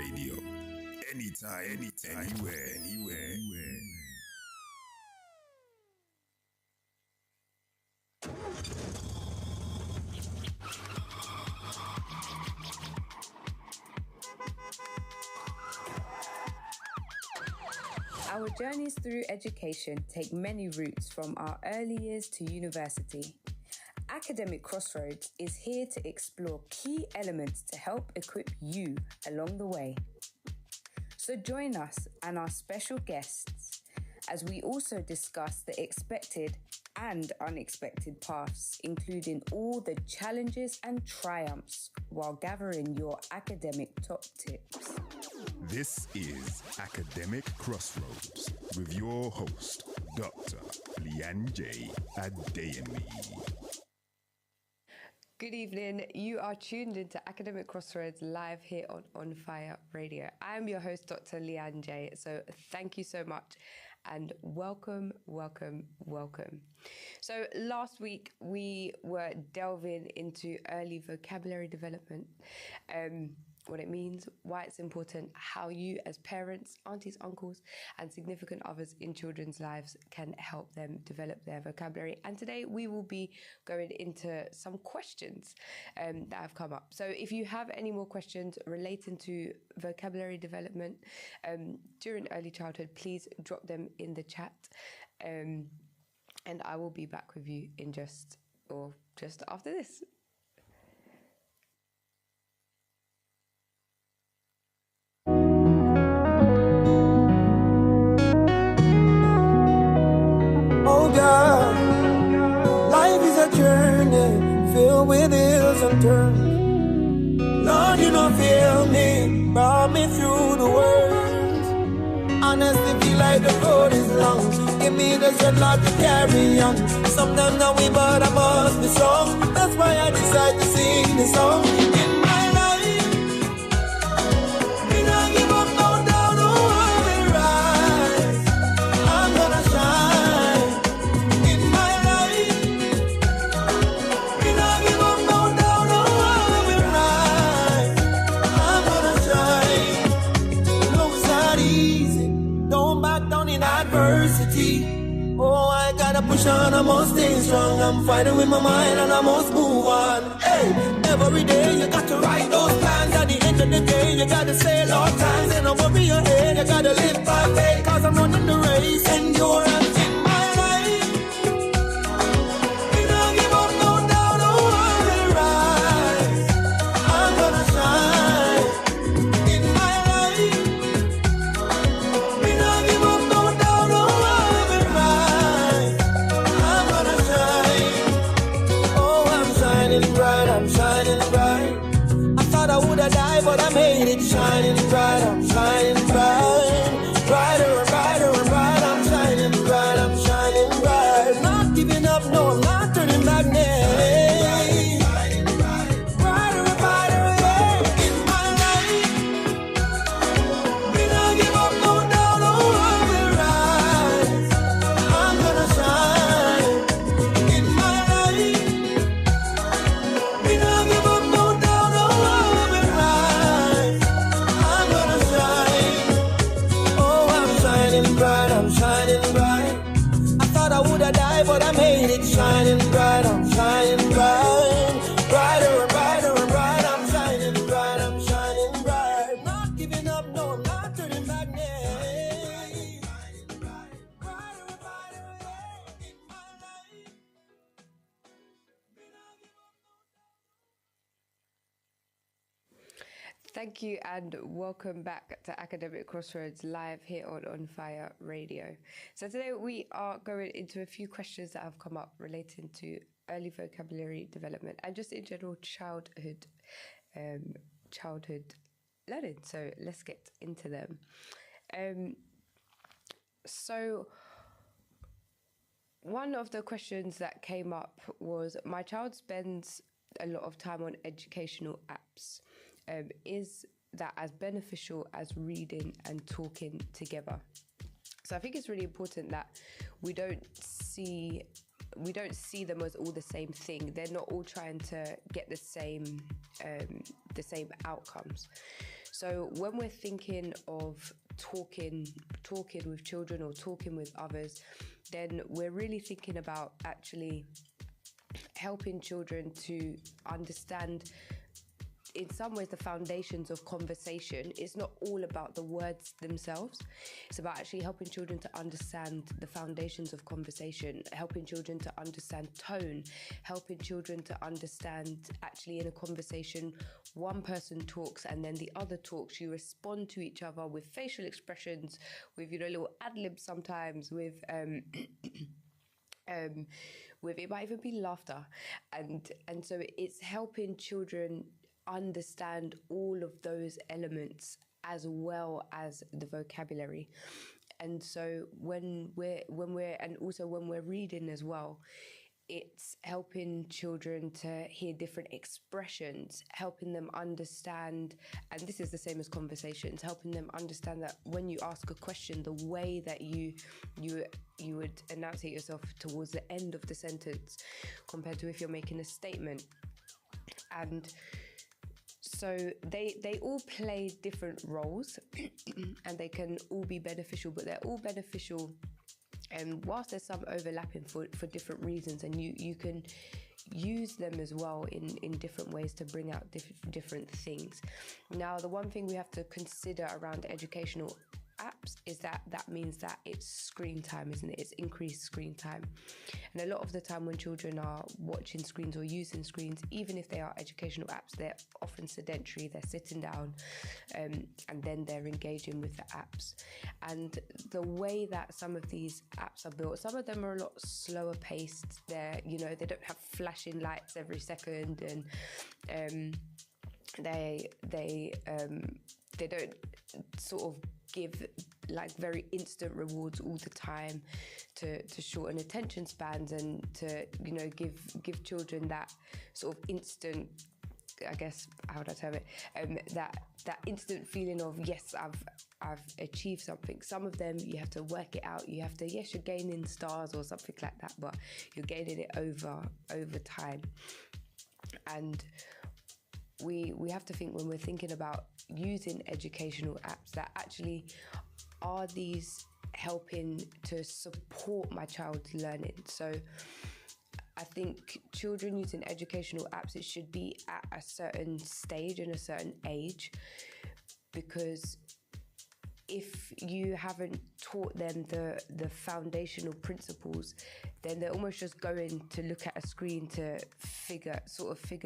Radio. Anytime, anywhere. Our journeys through education take many routes from our early years to university. Academic Crossroads is here to explore key elements to help equip you along the way. So join us and our special guests as we also discuss the expected and unexpected paths, including all the challenges and triumphs while gathering your academic top tips. This is Academic Crossroads with your host, Dr. Lianje Adeyemi. Good evening. You are tuned into Academic Crossroads live here on Fire Radio. I am your host, Dr. Lianje. So thank you so much and welcome. So last week we were delving into early vocabulary development, what it means, why it's important, how you as parents, aunties, uncles, and significant others in children's lives can help them develop their vocabulary. And today we will be going into some questions that have come up. So if you have any more questions relating to vocabulary development during early childhood, please drop them in the chat. And I will be back with you in just after this. Life is a journey filled with hills and turns. Lord, you don't fail me, brought me through the worst. Honestly, feel like the road is long. Give me the strength, Lord, to carry on. Sometimes I weak, but I must be strong. That's why I decide to sing this song. In my life, me not give up, no down, no I will rise. I'm gonna shine. Oh, I gotta push on, I must stay strong. I'm fighting with my mind and I must move on. Hey, every day you got to write those plans. At the end of the day, you gotta say Lord times. And don't worry your head, you gotta live by faith. Cause I'm running the race, endurance in my life. We don't give up, no doubt, no I will rise. I'm gonna shine in my life. We don't give up, no doubt, no I will rise. I'm gonna shine. Oh, I'm shining bright, I'm shining bright. I thought I would have died, but I made it. Shining bright, I'm shining bright. Brighter and brighter and bright, I'm shining bright, I'm shining bright. Not giving up, no, I'm not turning back now. Brighter and brighter, yeah, in my life. We don't give up, no doubt, no I will rise. I'm gonna shine in my life. We don't give up, no doubt, no I will rise. I'm gonna shine. Oh, I'm shining bright, I'm shining bright. I thought I would have died, but I made it. Shining bright, I'm shining bright. Brighter and brighter and bright, I'm shining bright, I'm shining bright. Not giving up, no, I'm not turning back now. Brighter and brighter, yeah, in my life. Thank you and welcome back to Academic Crossroads live here on Fire Radio. So today we are going into a few questions that have come up relating to early vocabulary development and just in general childhood learning. So let's get into them. So one of the questions that came up was, my child spends a lot of time on educational apps. Is that as beneficial as reading and talking together? So I think it's really important that we don't see them as all the same thing. They're not all trying to get the same outcomes. So when we're thinking of talking with children or talking with others, then we're really thinking about actually helping children to understand, in some ways, the foundations of conversation. It's not all about the words themselves. It's about actually helping children to understand the foundations of conversation, helping children to understand tone, helping children to understand, actually, in a conversation, one person talks and then the other talks. You respond to each other with facial expressions, with, little ad-libs sometimes, with it might even be laughter. And so it's helping children understand all of those elements as well as the vocabulary. And so when we're reading as well, it's helping children to hear different expressions, helping them understand, and this is the same as conversations, helping them understand that when you ask a question, the way that you would enunciate yourself towards the end of the sentence compared to if you're making a statement. And so they all play different roles and they can all be beneficial, but they're all beneficial. And whilst there's some overlapping for different reasons, and you can use them as well in different ways to bring out different things. Now, the one thing we have to consider around educational apps is that means that it's screen time, isn't it? It's increased screen time. And a lot of the time when children are watching screens or using screens, even if they are educational apps, they're often sedentary, they're sitting down, and then they're engaging with the apps. And the way that some of these apps are built, some of them are a lot slower paced. They don't have flashing lights every second, and they don't sort of give like very instant rewards all the time to shorten attention spans, and to give children that sort of instant, I guess, how would I term it, that instant feeling of, yes, I've achieved something. Some of them you have to work it out. You have to, yes, you're gaining stars or something like that, but you're gaining it over time. And we have to think, when we're thinking about using educational apps, that actually, are these helping to support my child's learning? So I think children using educational apps, it should be at a certain stage and a certain age, because if you haven't taught them the foundational principles, then they're almost just going to look at a screen to figure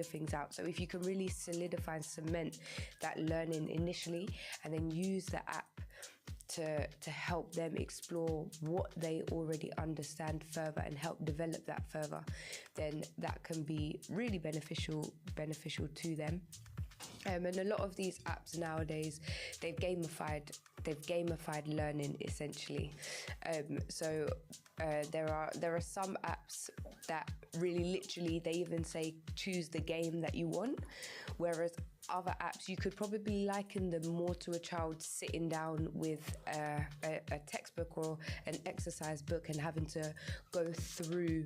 things out. So if you can really solidify and cement that learning initially, and then use the app to help them explore what they already understand further and help develop that further, then that can be really beneficial to them. And a lot of these apps nowadays, they've gamified learning, essentially. So there are some apps that really literally, they even say choose the game that you want, whereas other apps, you could probably liken them more to a child sitting down with a textbook or an exercise book and having to go through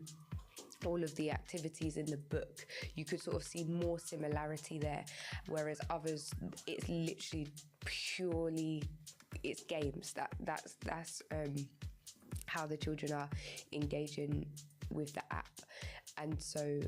all of the activities in the book. You could sort of see more similarity there, whereas others, it's literally purely, it's games. That's how the children are engaging with the app. And so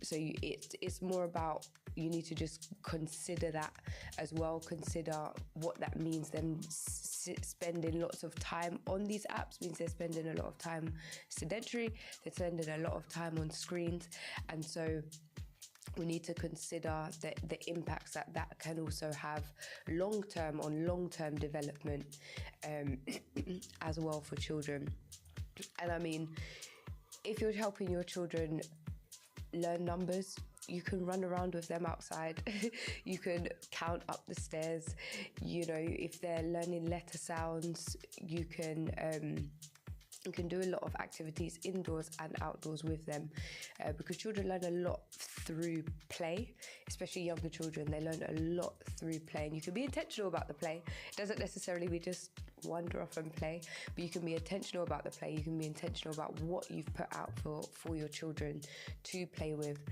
it's more about, you need to just consider that as well. Consider what that means. Them spending lots of time on these apps means they're spending a lot of time sedentary. They're spending a lot of time on screens, and so we need to consider the impacts that can also have long-term development as well for children. And I mean, if you're helping your children learn numbers, you can run around with them outside. You can count up the stairs. If they're learning letter sounds, you can do a lot of activities indoors and outdoors with them, because children learn a lot through play, especially younger children. They learn a lot through play, and you can be intentional about the play. It doesn't necessarily be just wander off and play, but you can be intentional about the play. You can be intentional about what you've put out for your children to play with,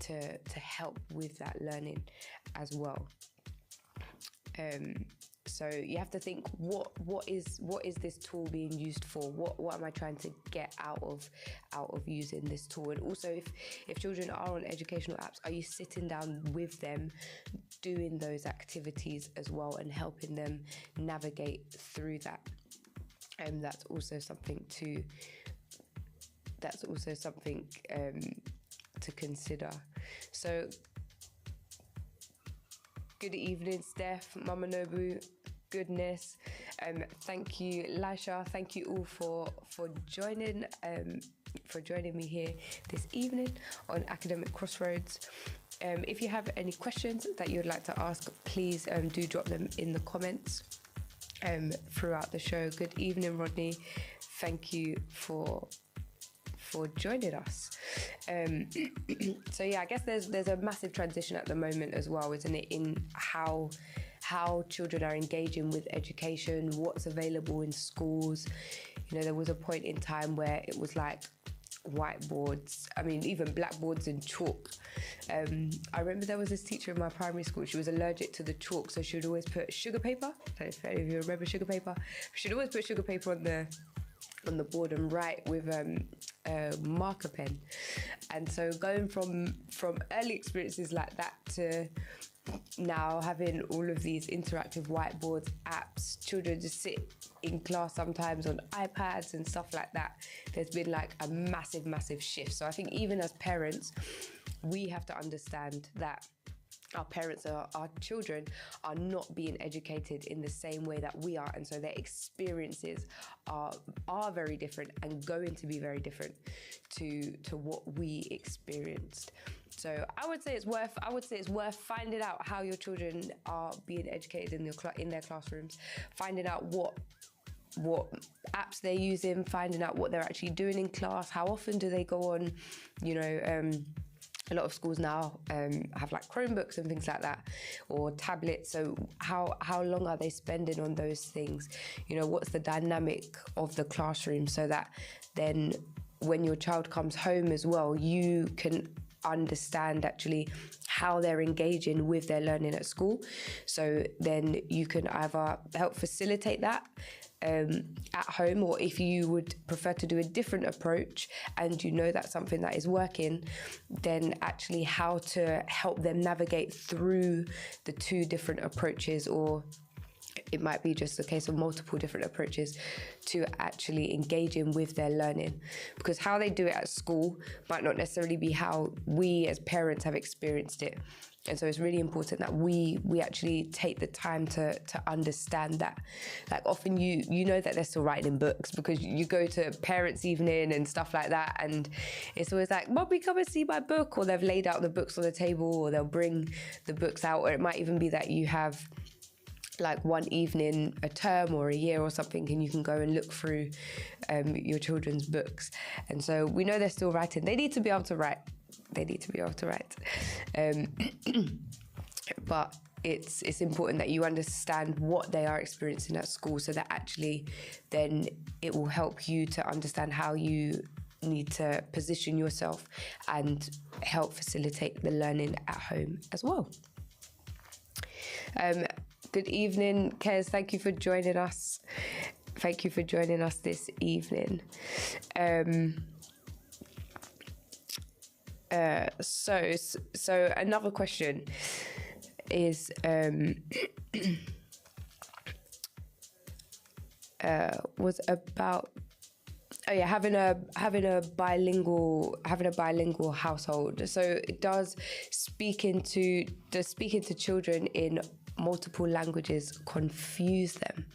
to help with that learning as well. So you have to think, what is this tool being used for? What am I trying to get out of using this tool? And also, if children are on educational apps, are you sitting down with them, doing those activities as well, and helping them navigate through that? And that's also something to consider. So, good evening, Steph, Mama Nobu, goodness. Thank you, Lisha. Thank you all for joining me here this evening on Academic Crossroads. If you have any questions that you'd like to ask, please do drop them in the comments throughout the show. Good evening, Rodney. Thank you for joining us. So yeah, I guess there's a massive transition at the moment as well, isn't it, in how children are engaging with education, what's available in schools. You know, there was a point in time where it was like whiteboards, I mean even blackboards and chalk. I remember there was this teacher in my primary school, she was allergic to the chalk, so she would always put sugar paper. I don't know if any of you remember sugar paper. She'd always put sugar paper on the board and write with a marker pen. And so going from early experiences like that to now having all of these interactive whiteboards, apps, children just sit in class sometimes on iPads and stuff like that, there's been like a massive shift. So I think even as parents, we have to understand that our children are not being educated in the same way that we are, and so their experiences are very different and going to be very different to what we experienced. So I would say it's worth finding out how your children are being educated in their classrooms, finding out what apps they're using, finding out what they're actually doing in class, how often do they go on, a lot of schools now have like Chromebooks and things like that, or tablets. So how long are they spending on those things? You know, what's the dynamic of the classroom, so that then when your child comes home as well, you can understand actually how they're engaging with their learning at school. So then you can either help facilitate that at home, or if you would prefer to do a different approach and you know that's something that is working, then actually how to help them navigate through the two different approaches, or it might be just a case of multiple different approaches to actually engaging with their learning, because how they do it at school might not necessarily be how we as parents have experienced it. And so it's really important that we actually take the time to understand that. Like often you know that they're still writing in books, because you go to parents' evening and stuff like that, and it's always like, Mommy, come and see my book, or they've laid out the books on the table, or they'll bring the books out, or it might even be that you have like one evening a term or a year or something, and you can go and look through your children's books. And so we know they're still writing. They need to be able to write. But it's important that you understand what they are experiencing at school, so that actually then it will help you to understand how you need to position yourself and help facilitate the learning at home as well. Good evening, Kez. Thank you for joining us. Thank you for joining us this evening. So another question is was about having a bilingual household. So it does speaking to children in multiple languages confuse them.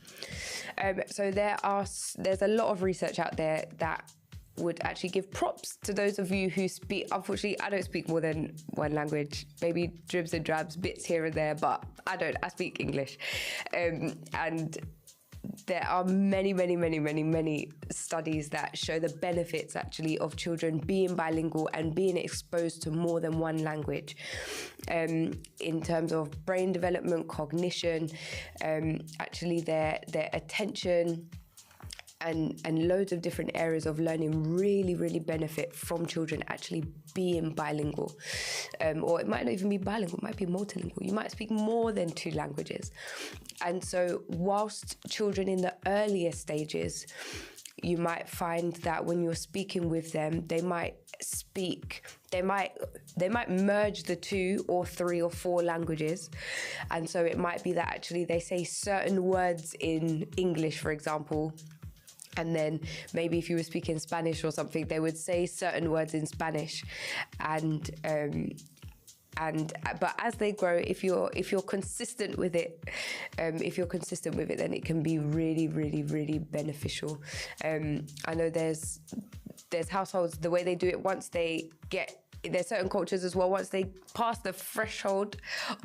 So there's a lot of research out there that would actually give props to those of you who speak. Unfortunately, I don't speak more than one language, maybe dribs and drabs, bits here and there, but I speak English. And there are many studies that show the benefits actually of children being bilingual and being exposed to more than one language, in terms of brain development, cognition, actually their attention, and loads of different areas of learning really benefit from children actually being bilingual. Or it might not even be bilingual, it might be multilingual. You might speak more than 2 languages. And so whilst children in the earlier stages, you might find that when you're speaking with them, they might merge the 2 or 3 or 4 languages. And so it might be that actually they say certain words in English, for example, and then maybe if you were speaking Spanish or something, they would say certain words in Spanish. But as they grow, if you're consistent with it, then it can be really beneficial. I know there's households, the way they do it, there's certain cultures as well, once they pass the threshold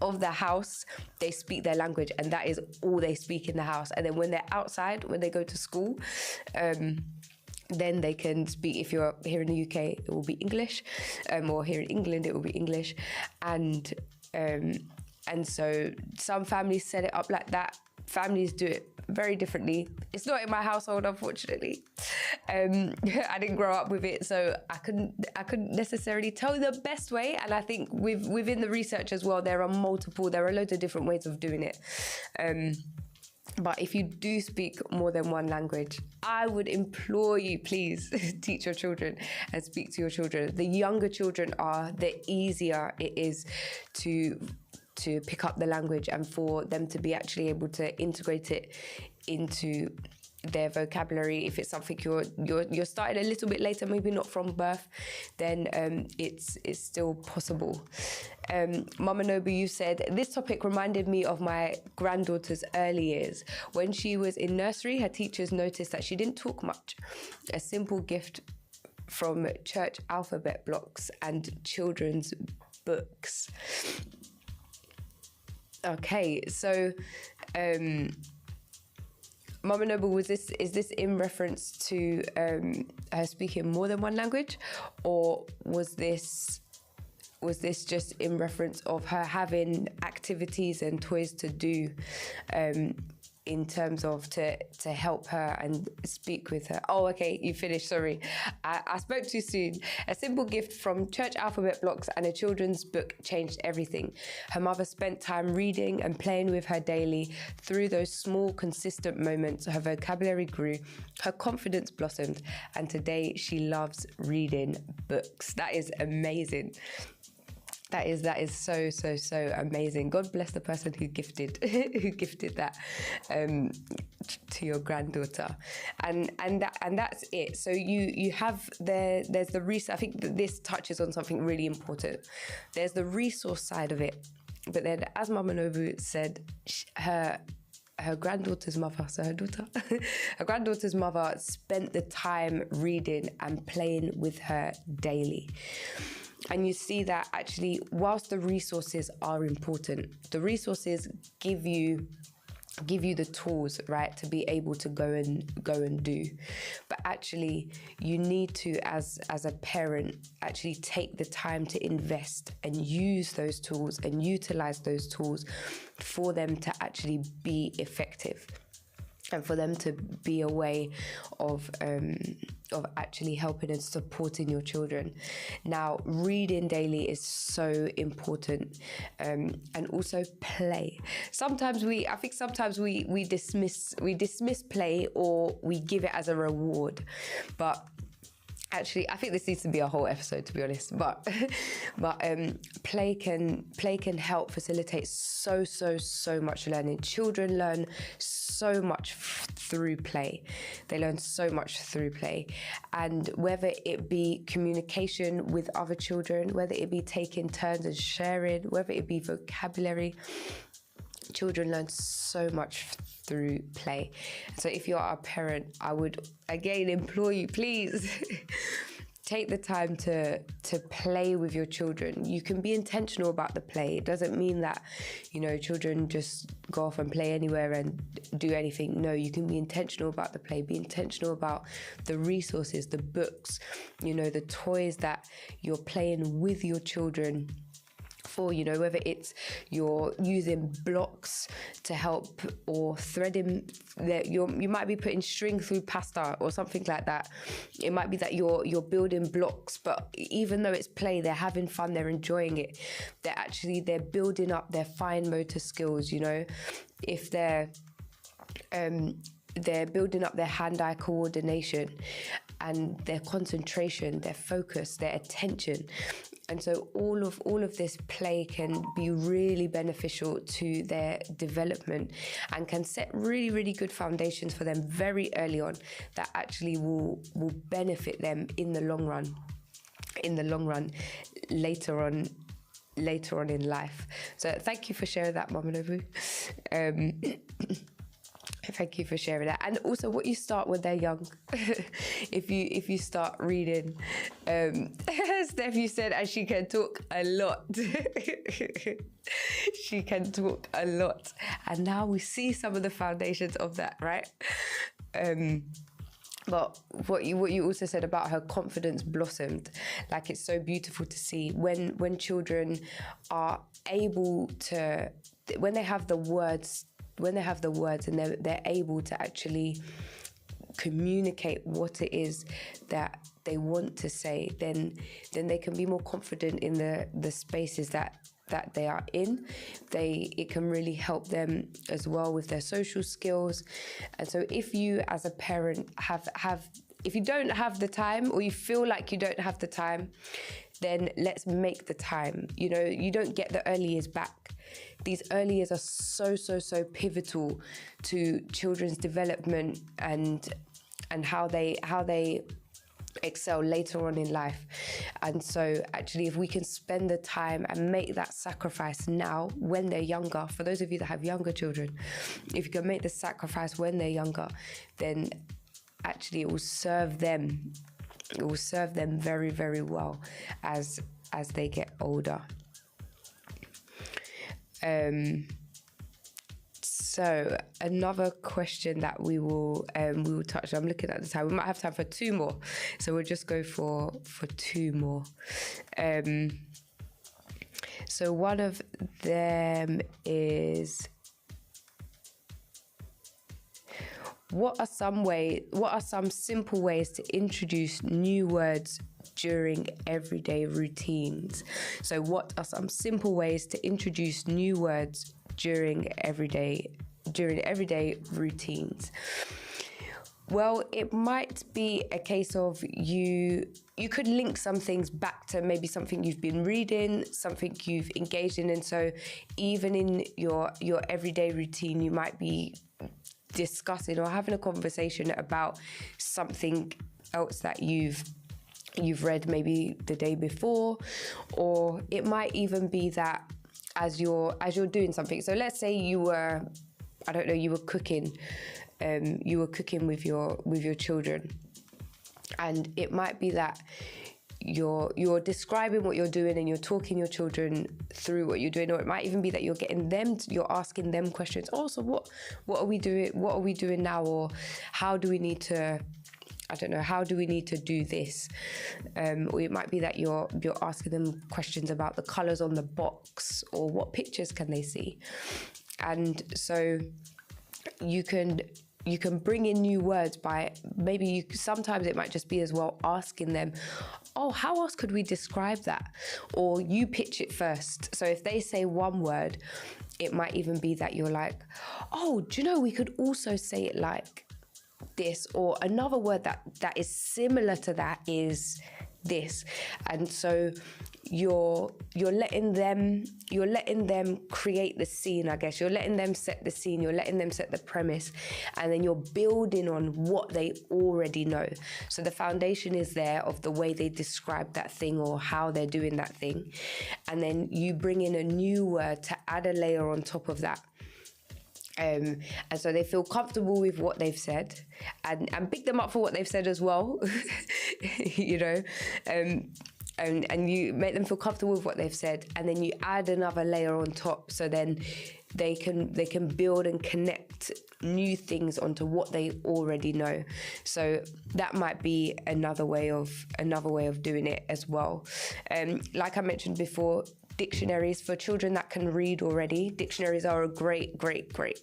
of the house, they speak their language, and that is all they speak in the house. And then when they're outside, when they go to school, then they can speak. If you're here in the UK, it will be English, or here in England, it will be English. And so some families set it up like that. Families do it very differently. It's not in my household, unfortunately. I didn't grow up with it, so I couldn't necessarily tell you the best way. And I think within the research as well, there are loads of different ways of doing it. But if you do speak more than 1 language, I would implore you, please teach your children and speak to your children. The younger children are, the easier it is to pick up the language and for them to be actually able to integrate it into their vocabulary. If it's something you're starting a little bit later, maybe not from birth, then it's still possible. Mama Nobu, you said, this topic reminded me of my granddaughter's early years. When she was in nursery, her teachers noticed that she didn't talk much. A simple gift from church alphabet blocks and children's books. Okay, so Mama Noble, is this in reference to her speaking more than 1 language, or was this just in reference of her having activities and toys to do in terms of to help her and speak with her? Oh, okay, you finished, sorry. I spoke too soon. A simple gift from church alphabet blocks and a children's book changed everything. Her mother spent time reading and playing with her daily. Through those small, consistent moments, her vocabulary grew, her confidence blossomed, and today she loves reading books. That is amazing. That is so amazing. God bless the person who gifted that to your granddaughter, and that's it. So you have there's the resource. I think that this touches on something really important. There's the resource side of it, but then, as Mama Nobu said, her granddaughter's mother, so her daughter, her granddaughter's mother spent the time reading and playing with her daily. And you see that actually, whilst the resources are important, the resources give you the tools, right, to be able to go and do. But actually, you need to, as a parent, actually take the time to invest and use those tools and utilize those tools for them to actually be effective, and for them to be a way of actually helping and supporting your children. Now, reading daily is so important, and also play. Sometimes we dismiss play, or we give it as a reward, but actually, I think this needs to be a whole episode, to be honest. But play can help facilitate so much learning. Children learn so much through play. They learn so much through play, and whether it be communication with other children, whether it be taking turns and sharing, whether it be vocabulary, children learn so much through play. So if you are a parent, I would again implore you, please take the time to play with your children. You can be intentional about the play. It doesn't mean that, children just go off and play anywhere and do anything. No, you can be intentional about the play. Be intentional about the resources, the books, the toys that you're playing with your children for, you know, whether it's you're using blocks to help or threading, you might be putting string through pasta or something like that. It might be that you're building blocks, but even though it's play, they're having fun, they're enjoying it. They're building up their fine motor skills, you know. If they're building up their hand-eye coordination and their concentration, their focus, their attention. And so all of this play can be really beneficial to their development and can set really, really good foundations for them very early on that actually will benefit them in the long run later on in life. So thank you for sharing that, Mama Nobu. Thank you for sharing that. And also what you start when they're young. if you start reading, Steph, you said, and she can talk a lot. She can talk a lot. And now we see some of the foundations of that, right? But what you also said about her confidence blossomed, like it's so beautiful to see when children are able to, when they have the words and they're able to actually communicate what it is that they want to say, then they can be more confident in the spaces that they are in. It can really help them as well with their social skills. And so if you as a parent if you don't have the time, or you feel like you don't have the time, then let's make the time. You know, you don't get the early years back. These early years are so pivotal to children's development and how they excel later on in life. And so actually, if we can spend the time and make that sacrifice now when they're younger, for those of you that have younger children, if you can make the sacrifice when they're younger, then actually it will serve them. It will serve them very, very well as they get older. So another question that we will touch on, I'm looking at the time, we might have time for two more, so we'll just go for two more. So one of them is, what are some simple ways to introduce new words during everyday routines? So what are some simple ways to introduce new words during everyday routines? Well, it might be a case of you could link some things back to maybe something you've been reading, something you've engaged in. And so even in your everyday routine, you might be discussing or having a conversation about something else that you've read maybe the day before, or it might even be that as you're doing something. So let's say you were cooking with your children, and it might be that you're describing what you're doing and you're talking your children through what you're doing, or it might even be that you're asking them questions. Oh, so what are we doing? What are we doing now? Or how do we need to do this? Or it might be that you're asking them questions about the colours on the box, or what pictures can they see. And so you can bring in new words by sometimes it might just be as well asking them, oh, how else could we describe that? Or you pitch it first. So if they say one word, it might even be that you're like, oh, do you know, we could also say it like this, or another word that is similar to that is this. And so you're letting them create the scene, I guess. You're letting them set the scene, you're letting them set the premise, and then you're building on what they already know. So the foundation is there of the way they describe that thing or how they're doing that thing. And then you bring in a new word to add a layer on top of that. And so they feel comfortable with what they've said, and pick them up for what they've said as well, you know, and you make them feel comfortable with what they've said, and then you add another layer on top, so then they can build and connect new things onto what they already know. So that might be another way of doing it as well. Like I mentioned before, dictionaries for children that can read already. Dictionaries are a great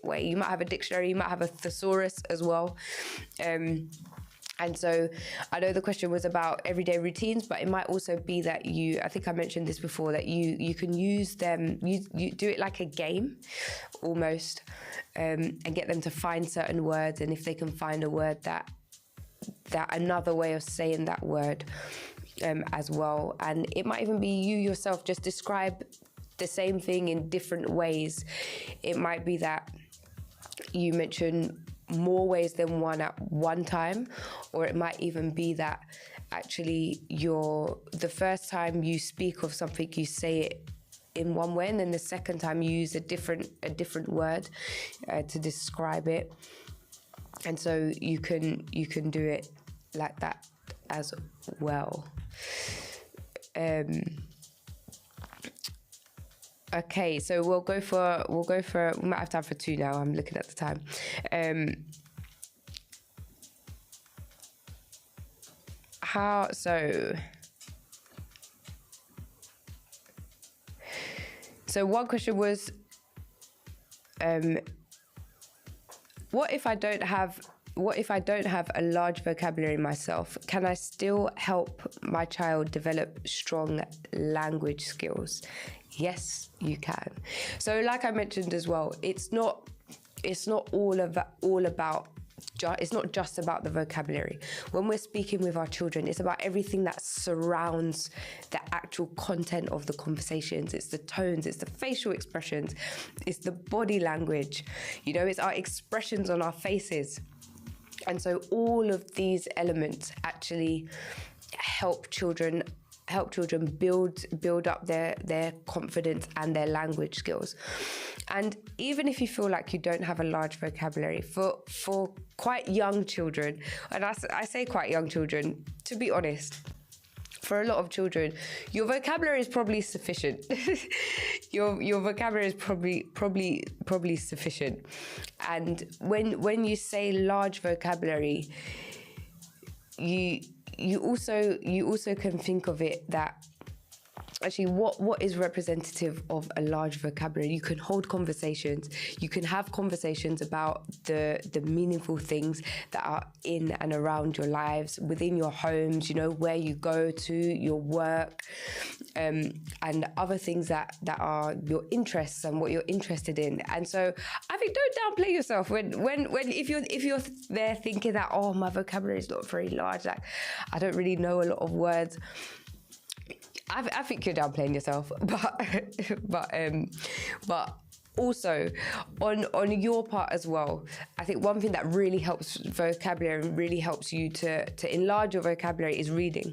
way. You might have a dictionary, you might have a thesaurus as well. And so I know the question was about everyday routines, but it might also be that I think I mentioned this before, that you can use them, you do it like a game almost, and get them to find certain words. And if they can find a word that another way of saying that word as well. And it might even be you yourself, just describe the same thing in different ways. It might be that you mention more ways than one at one time, or it might even be that actually the first time you speak of something, you say it in one way, and then the second time you use a different word to describe it. And so you can do it like that as well. Okay, so we'll go for we might have time for 2 now. I'm looking at the time. So one question was, what if I don't have a large vocabulary myself? Can I still help my child develop strong language skills? Yes, you can. So like I mentioned as well, it's not just about the vocabulary. When we're speaking with our children, it's about everything that surrounds the actual content of the conversations. It's the tones, it's the facial expressions, it's the body language, it's our expressions on our faces. And so all of these elements actually help children build up their confidence and their language skills. And even if you feel like you don't have a large vocabulary, for quite young children, and I say quite young children, to be honest, for a lot of children, your vocabulary is probably sufficient. your vocabulary is probably sufficient. And when you say large vocabulary, you also can think of it that actually what is representative of a large vocabulary. You can hold conversations, you can have conversations about the meaningful things that are in and around your lives, within your homes, where you go to, your work, and other things that are your interests and what you're interested in. And so I think don't downplay yourself when if you're there thinking that, oh, my vocabulary is not very large, like I don't really know a lot of words. I think you're downplaying yourself, but also on your part as well. I think one thing that really helps vocabulary and really helps you to enlarge your vocabulary is reading.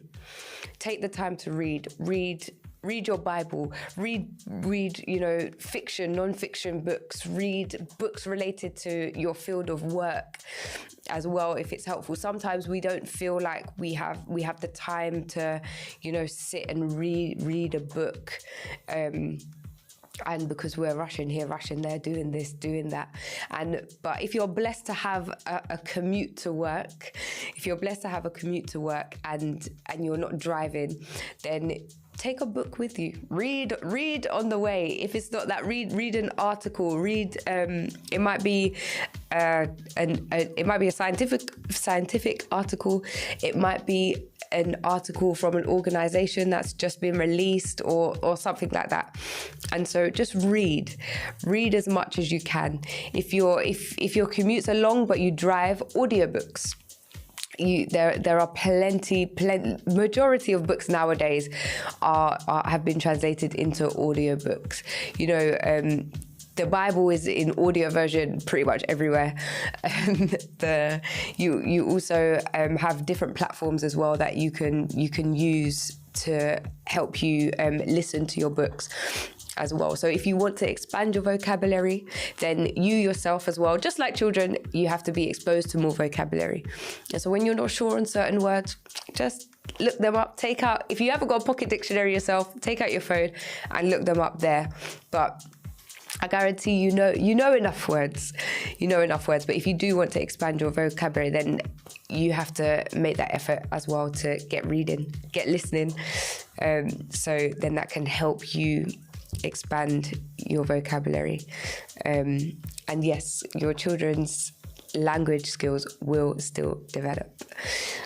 Take the time to read your Bible, read fiction, non-fiction books, read books related to your field of work as well, if it's helpful. Sometimes we don't feel like we have the time to, sit and read a book, and because we're rushing here, rushing there, doing this, doing that. But if you're blessed to have a commute to work, and you're not driving, then take a book with you. Read on the way. If it's not that, read an article. Read. It might be a scientific article. It might be an article from an organization that's just been released or something like that. And so just read as much as you can. If your commutes are long but you drive, audiobooks. There are plenty. Majority of books nowadays have been translated into audiobooks. The Bible is in audio version pretty much everywhere. You also have different platforms as well that you can use to help you listen to your books as well. So if you want to expand your vocabulary, then you yourself as well, just like children, you have to be exposed to more vocabulary. And so when you're not sure on certain words, just look them up. If you haven't got a pocket dictionary yourself, take out your phone and look them up there. But I guarantee you know enough words. But if you do want to expand your vocabulary, then you have to make that effort as well to get reading, get listening. So then that can help you expand your vocabulary. And yes, your children's language skills will still develop.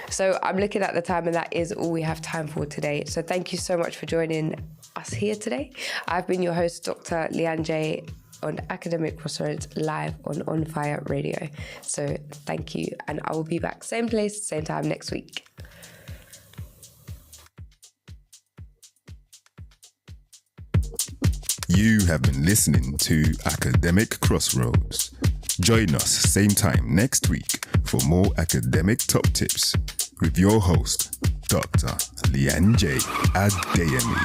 So I'm looking at the time, and that is all we have time for today. So thank you so much for joining us here today. I've been your host, Dr. Leanne J, on Academic Crossroads, live on Fire Radio. So thank you, and I will be back same place, same time next week. You have been listening to Academic Crossroads. Join us same time next week for more academic top tips with your host, Dr. Leanne J. Adu-Boahene.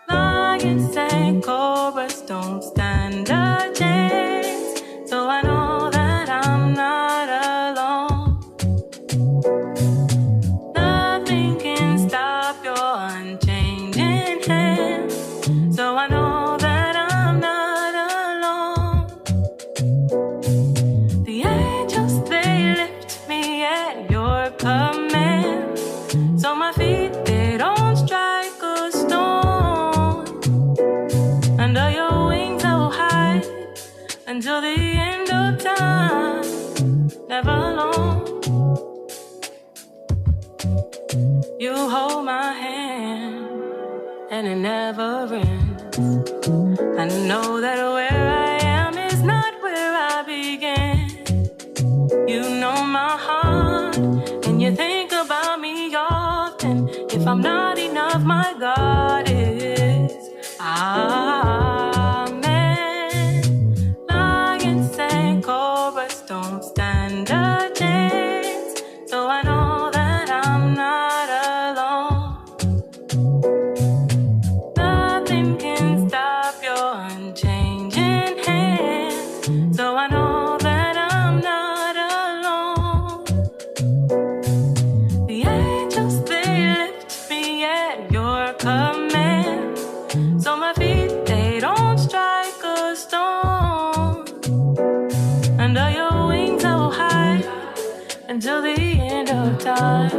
Lions and cobras don't stand a chance, so I know that I'm not alone. Nothing can stop your unchanging hand, so I know that I'm not alone. The angels, they lift me at your command, so my feet, they don't strike a stone. Under your wings I will hide until the end of time, never alone. You hold my hand and it never ends. I know that where I am is not where I began. You know my heart and you think about me often. If I'm not enough, my God is. Amen. Lions and cobras don't stand a chance, so I know that I'm not alone. Nothing can stop your unchanging hand, so I know that I'm not alone. The angels, they lift me at your command, so my feet, they don't strike a stone. Under your wings I will hide until the end of time.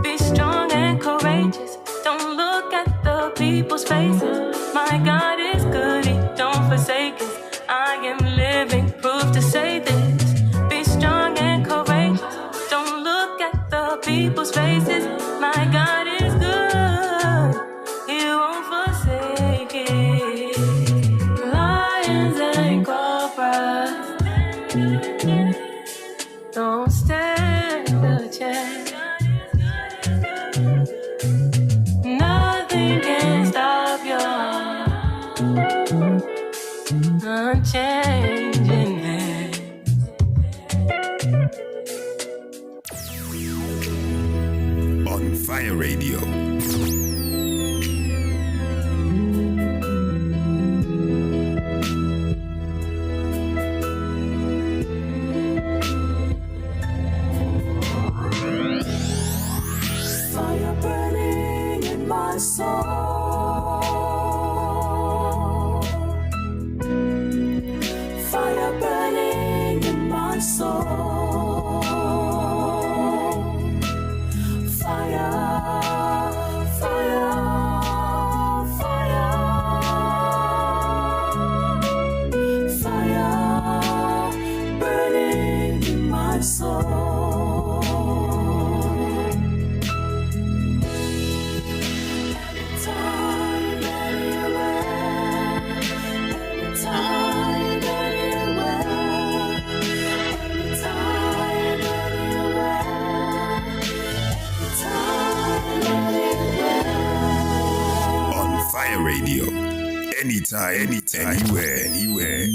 Be strong and courageous. Don't look at the people's faces. My God is good, He don't forsake us. I am living proof to say this. Be strong and courageous. Don't look at the people's faces. My God is good, He won't forsake it. Lions and cobras don't stand a chance. Nothing can stop your unchanging hand. On Fire Radio. Fire burning in my soul. Fire burning in my soul. Fire, fire, fire. Fire burning in my soul. Radio. Anytime, anywhere.